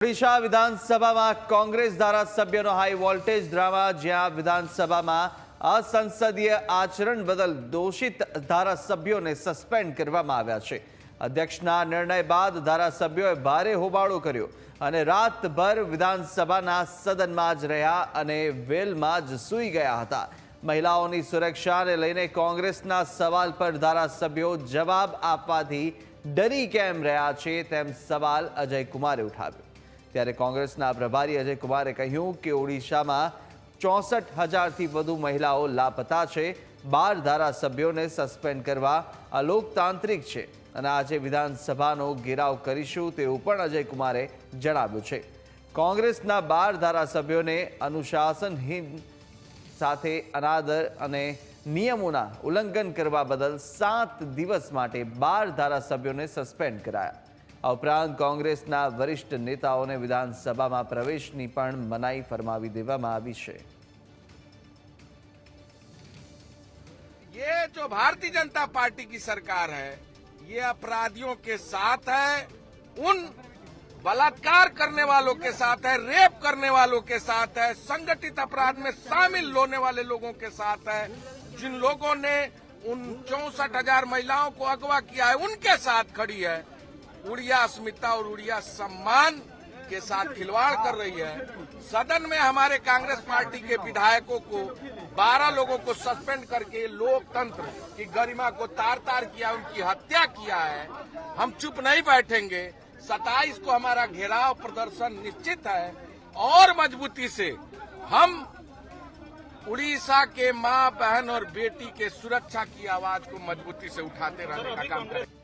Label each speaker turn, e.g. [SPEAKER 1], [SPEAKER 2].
[SPEAKER 1] ઓડિશા વિધાનસભામાં Congress ધારાસભ્યનો high voltage drama, જ્યાં વિધાનસભામાં અસંસદીય આચરણ બદલ દોષિત ધારાસભ્યોને સસ્પેન્ડ કરવામાં આવ્યા છે. અધ્યક્ષના નિર્ણય બાદ ધારાસભ્યોએ ભારે હોબાળો કર્યો અને રાતભર વિધાનસભાના સદનમાં જ રહ્યા અને વેલમાં જ સૂઈ ગયા હતા. મહિલાઓની સુરક્ષાને લઈને કોંગ્રેસના સવાલ પર ધારાસભ્યો જવાબ આપવાથી ડરી કેમ રહ્યા છે તેમ સવાલ અજય કુમારે ઉઠાવ્યો. ત્યારે કોંગ્રેસના પ્રભારી અજય કુમારે કહ્યું કે ઓડિશામાં 64,000થી વધુ મહિલાઓ લાપતા છે. 12 ધારાસભ્યોને સસ્પેન્ડ કરવા અલોકતાંત્રિક છે અને આજે વિધાનસભાનો ઘેરાવ કરીશું તેવું પણ અજય કુમારે જણાવ્યું છે. કોંગ્રેસના 12 ધારાસભ્યોને અનુશાસનહીન સાથે અનાદર અને નિયમોના ઉલ્લંઘન કરવા બદલ 7 દિવસ માટે 12 ધારાસભ્યોને સસ્પેન્ડ કરાયા. આ ઉપરાંત કોંગ્રેસના વરિષ્ઠ નેતાઓને વિધાનસભામાં પ્રવેશની પણ મનાઈ ફરમાવી દેવામાં આવી છે.
[SPEAKER 2] ये जो भारतीय जनता पार्टी की सरकार है, ये अपराधियों के साथ है, उन बलात्कार करने वालों के साथ है, रेप करने वालों के साथ है, संगठित अपराध में शामिल होने वाले लोगों के साथ है, जिन लोगों ने उन 64,000 महिलाओं को अगवा किया है उनके साथ खड़ी है. उड़िया अस्मिता और उड़िया सम्मान के साथ खिलवाड़ कर रही है. सदन में हमारे कांग्रेस पार्टी के विधायकों को 12 लोगों को सस्पेंड करके लोकतंत्र की गरिमा को तार तार किया, उनकी हत्या किया है. हम चुप नहीं बैठेंगे. 27 को हमारा घेराव प्रदर्शन निश्चित है और मजबूती से हम उड़ीसा के मां, बहन और बेटी के सुरक्षा की आवाज को मजबूती से उठाते रहने का काम करेंगे.